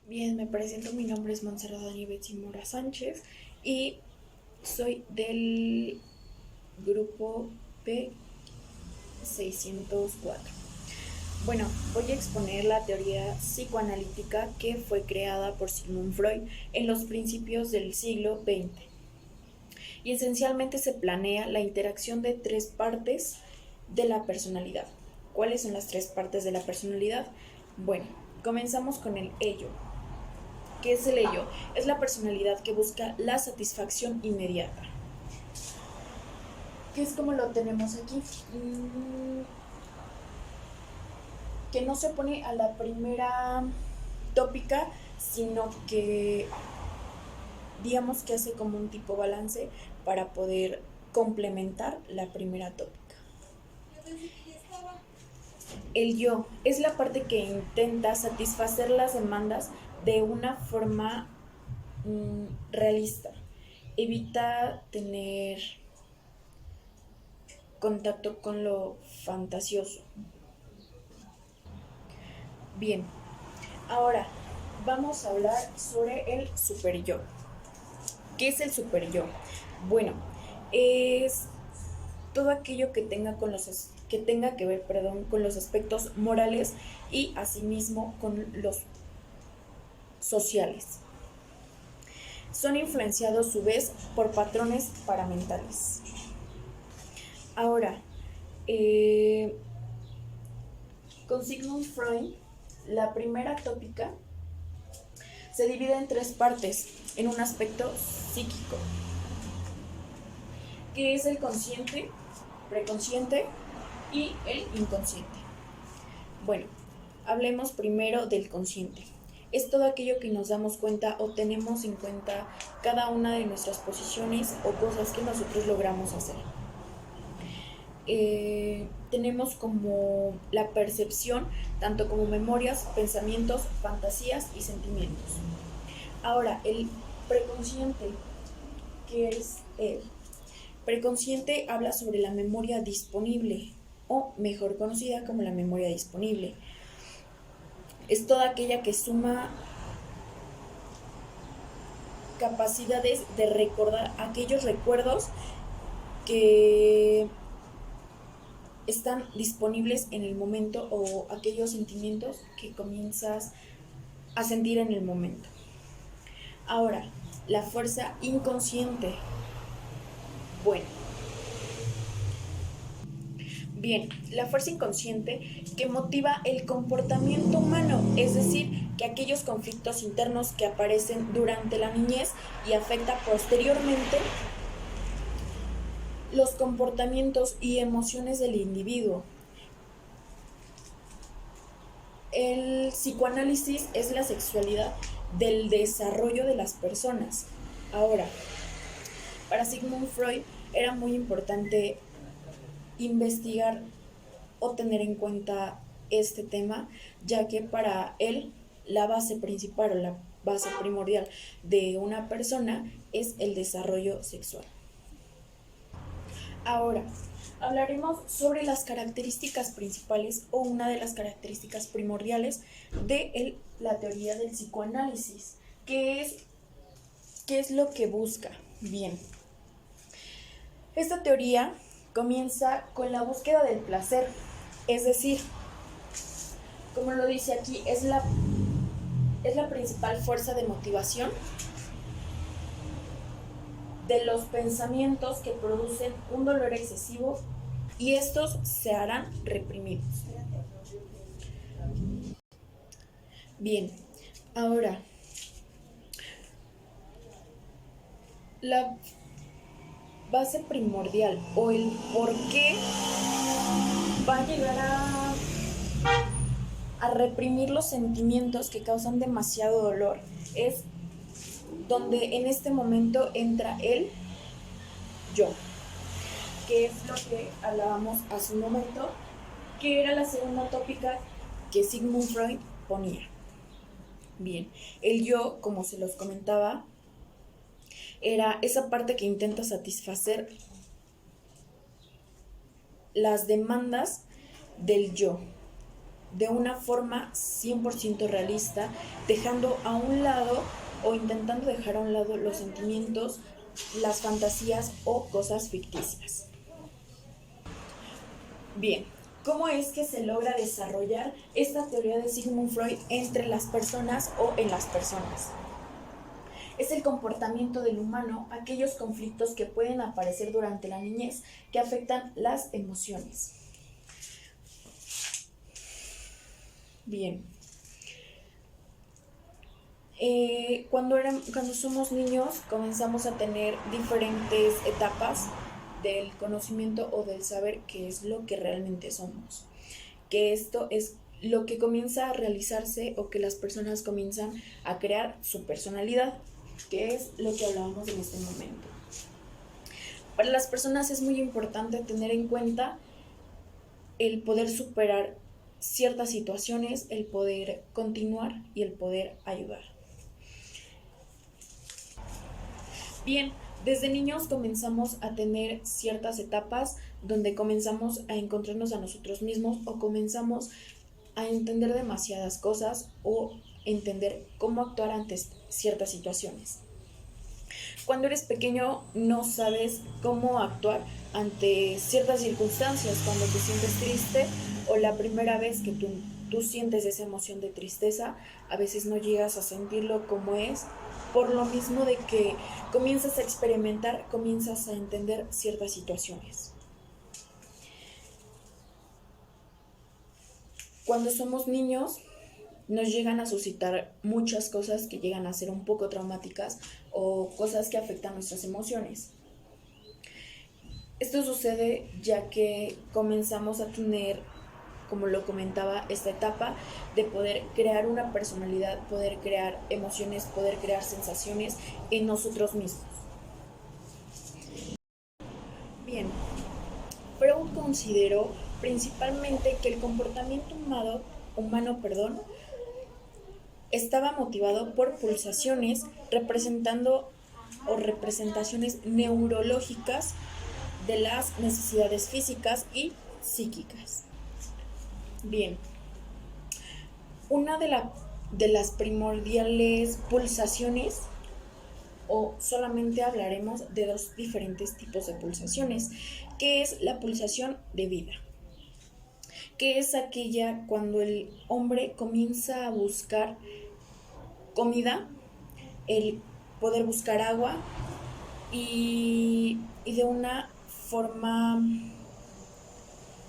Bien, me presento, mi nombre es Montserrat Betsy Mora Sánchez y soy del grupo P604. Bueno, voy a exponer la teoría psicoanalítica que fue creada por Sigmund Freud en los principios del siglo XX. Y esencialmente se planea la interacción de tres partes de la personalidad. ¿Cuáles son las tres partes de la personalidad? Bueno, comenzamos con el ello. ¿Qué es el ello? Es la personalidad que busca la satisfacción inmediata. ¿Qué es como lo tenemos aquí? Que no se opone a la primera tópica, sino que digamos que hace como un tipo balance para poder complementar la primera tópica. El yo es la parte que intenta satisfacer las demandas de una forma realista. Evita tener contacto con lo fantasioso. Bien, ahora vamos a hablar sobre el super yo. ¿Qué es el super yo? Bueno, es todo aquello que tenga que ver, con los aspectos morales y asimismo con los sociales. Son influenciados a su vez por patrones paramentales. Ahora, con Sigmund Freud, la primera tópica se divide en tres partes, en un aspecto psíquico, que es el consciente, preconsciente y el inconsciente. Bueno, hablemos primero del consciente. Es todo aquello que nos damos cuenta o tenemos en cuenta cada una de nuestras posiciones o cosas que nosotros logramos hacer. Tenemos como la percepción, tanto como memorias, pensamientos, fantasías y sentimientos. Ahora, el preconsciente, ¿qué es el preconsciente? Habla sobre la memoria disponible, o mejor conocida como la memoria disponible. Es toda aquella que suma capacidades de recordar aquellos recuerdos que están disponibles en el momento o aquellos sentimientos que comienzas a sentir en el momento. Ahora, la fuerza inconsciente. Bueno, bien, la fuerza inconsciente que motiva el comportamiento humano, es decir, que aquellos conflictos internos que aparecen durante la niñez y afecta posteriormente los comportamientos y emociones del individuo. El psicoanálisis es la sexualidad del desarrollo de las personas. Ahora, para Sigmund Freud era muy importante investigar o tener en cuenta este tema, ya que para él la base principal o la base primordial de una persona es el desarrollo sexual. Ahora, hablaremos sobre las características principales o una de las características primordiales de la teoría del psicoanálisis. ¿Qué es lo que busca? Bien, esta teoría comienza con la búsqueda del placer, es decir, como lo dice aquí, es la principal fuerza de motivación de los pensamientos que producen un dolor excesivo y estos se harán reprimidos. Bien, ahora, la base primordial o el por qué va a llegar a reprimir los sentimientos que causan demasiado dolor es donde en este momento entra el yo, que es lo que hablábamos hace un momento, que era la segunda tópica que Sigmund Freud ponía. Bien, el yo, como se los comentaba, era esa parte que intenta satisfacer las demandas del yo. de una forma 100% realista, dejando a un lado o intentando dejar a un lado los sentimientos, las fantasías o cosas ficticias. Bien, ¿cómo es que se logra desarrollar esta teoría de Sigmund Freud entre las personas o en las personas? Es el comportamiento del humano, aquellos conflictos que pueden aparecer durante la niñez que afectan las emociones. Bien. Cuando somos niños comenzamos a tener diferentes etapas del conocimiento o del saber qué es lo que realmente somos. Que esto es lo que comienza a realizarse o que las personas comienzan a crear su personalidad, que es lo que hablábamos en este momento. Para las personas es muy importante tener en cuenta el poder superar ciertas situaciones, el poder continuar y el poder ayudar. Bien, desde niños comenzamos a tener ciertas etapas donde comenzamos a encontrarnos a nosotros mismos o comenzamos a entender demasiadas cosas o entender cómo actuar ante ciertas situaciones. Cuando eres pequeño no sabes cómo actuar ante ciertas circunstancias, cuando te sientes triste o la primera vez que tú sientes esa emoción de tristeza, a veces no llegas a sentirlo como es, por lo mismo de que comienzas a experimentar, comienzas a entender ciertas situaciones. Cuando somos niños, nos llegan a suscitar muchas cosas que llegan a ser un poco traumáticas o cosas que afectan nuestras emociones. Esto sucede ya que comenzamos a tener, como lo comentaba, esta etapa de poder crear una personalidad, poder crear emociones, poder crear sensaciones en nosotros mismos. Bien, Freud consideró principalmente que el comportamiento humano, estaba motivado por pulsaciones representando o representaciones neurológicas de las necesidades físicas y psíquicas. Bien, una de las primordiales pulsaciones, o solamente hablaremos de dos diferentes tipos de pulsaciones, que es la pulsación de vida, que es aquella cuando el hombre comienza a buscar comida, el poder buscar agua y de una forma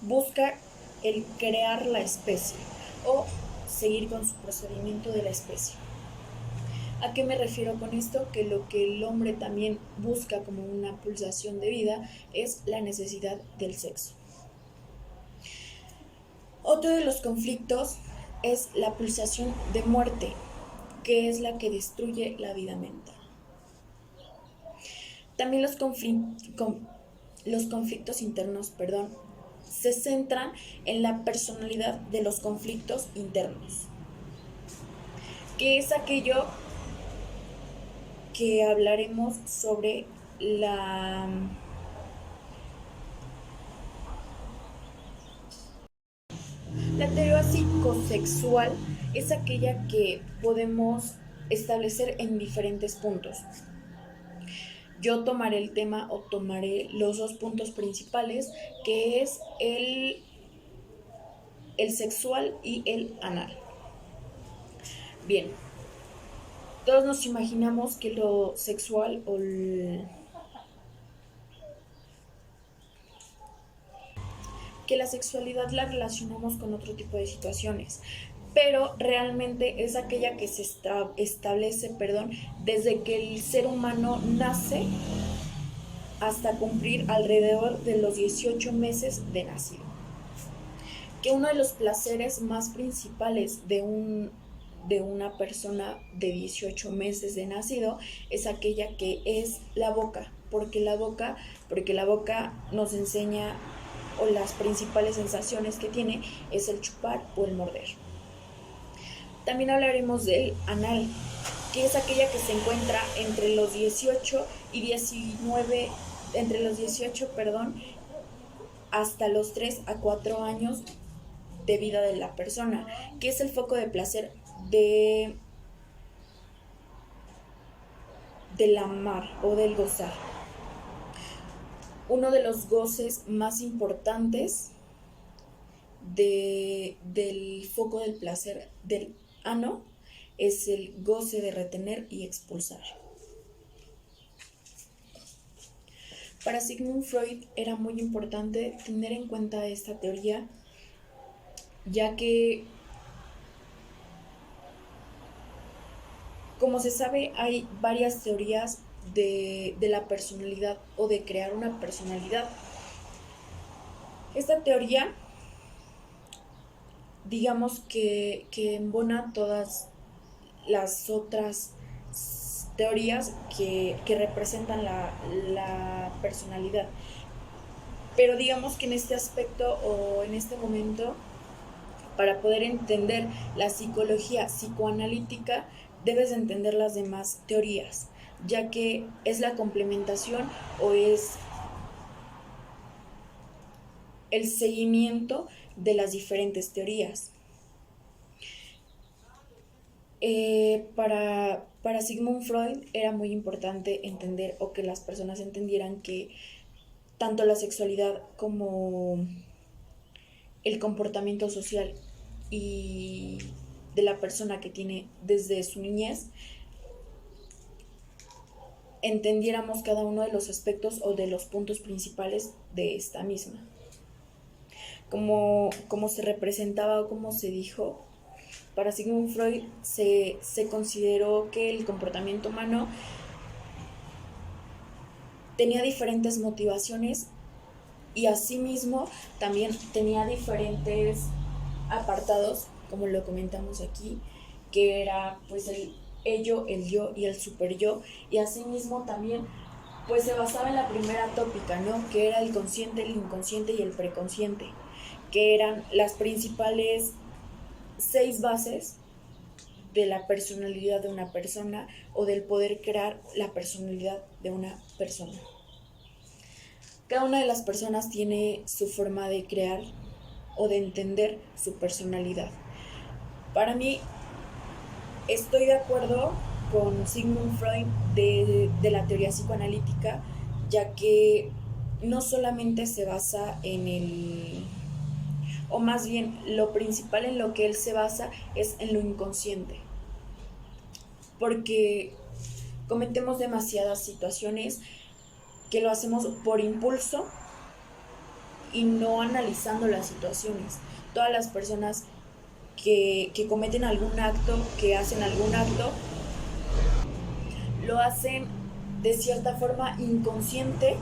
busca el crear la especie o seguir con su procedimiento de la especie. ¿A qué me refiero con esto? Que lo que el hombre también busca como una pulsación de vida es la necesidad del sexo. Otro de los conflictos es la pulsación de muerte, que es la que destruye la vida mental. También los conflictos internos, se centran en la personalidad de los conflictos internos, que es aquello que hablaremos sobre la teoría psicosexual. Es aquella que podemos establecer en diferentes puntos. Yo tomaré el tema o tomaré los dos puntos principales, que es el sexual y el anal. Bien, todos nos imaginamos que lo sexual o que la sexualidad la relacionamos con otro tipo de situaciones, pero realmente es aquella que se establece, desde que el ser humano nace hasta cumplir alrededor de los 18 meses de nacido. Que uno de los placeres más principales de una persona de 18 meses de nacido es aquella que es la boca, porque la boca nos enseña, o las principales sensaciones que tiene es el chupar o el morder. También hablaremos del anal, que es aquella que se encuentra entre los 18 y 19, hasta los 3 a 4 años de vida de la persona, que es el foco de placer de del amar o del gozar. Uno de los goces más importantes del foco del placer del ano es el goce de retener y expulsar. Para Sigmund Freud era muy importante tener en cuenta esta teoría, ya que, como se sabe, hay varias teorías de la personalidad o de crear una personalidad. Esta teoría, digamos que embona todas las otras teorías que representan la personalidad. Pero digamos que en este aspecto o en este momento, para poder entender la psicología psicoanalítica, debes entender las demás teorías, ya que es la complementación o es el seguimiento de las diferentes teorías. Para Sigmund Freud era muy importante entender o que las personas entendieran que tanto la sexualidad como el comportamiento social y de la persona que tiene desde su niñez, entendiéramos cada uno de los aspectos o de los puntos principales de esta misma. Como se representaba o como se dijo, para Sigmund Freud se consideró que el comportamiento humano tenía diferentes motivaciones y asimismo también tenía diferentes apartados, como lo comentamos aquí, que era pues el ello, el yo y el super yo, y asimismo también pues se basaba en la primera tópica, ¿no? Que era el consciente, el inconsciente y el preconsciente, que eran las principales 6 bases de la personalidad de una persona o del poder crear la personalidad de una persona. Cada una de las personas tiene su forma de crear o de entender su personalidad. Para mí, estoy de acuerdo con Sigmund Freud de la teoría psicoanalítica, ya que no solamente se basa en o más bien lo principal en lo que él se basa es en lo inconsciente, porque cometemos demasiadas situaciones que lo hacemos por impulso y no analizando las situaciones. Todas las personas que cometen algún acto, que hacen algún acto, lo hacen de cierta forma inconsciente,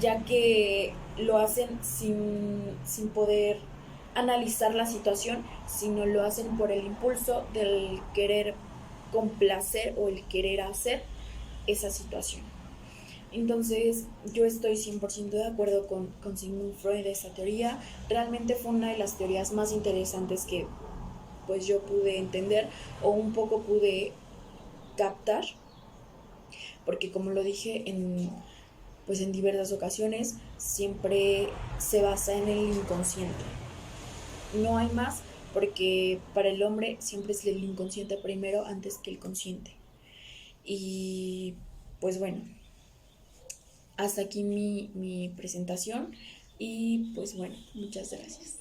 ya que lo hacen sin poder analizar la situación, sino lo hacen por el impulso del querer complacer o el querer hacer esa situación. Entonces yo estoy 100% de acuerdo con Sigmund Freud de esa teoría. Realmente fue una de las teorías más interesantes que pues yo pude entender o un poco pude captar, porque como lo dije pues en diversas ocasiones, siempre se basa en el inconsciente. No hay más, porque para el hombre siempre es el inconsciente primero antes que el consciente. Y pues bueno, hasta aquí mi presentación y pues bueno, muchas gracias.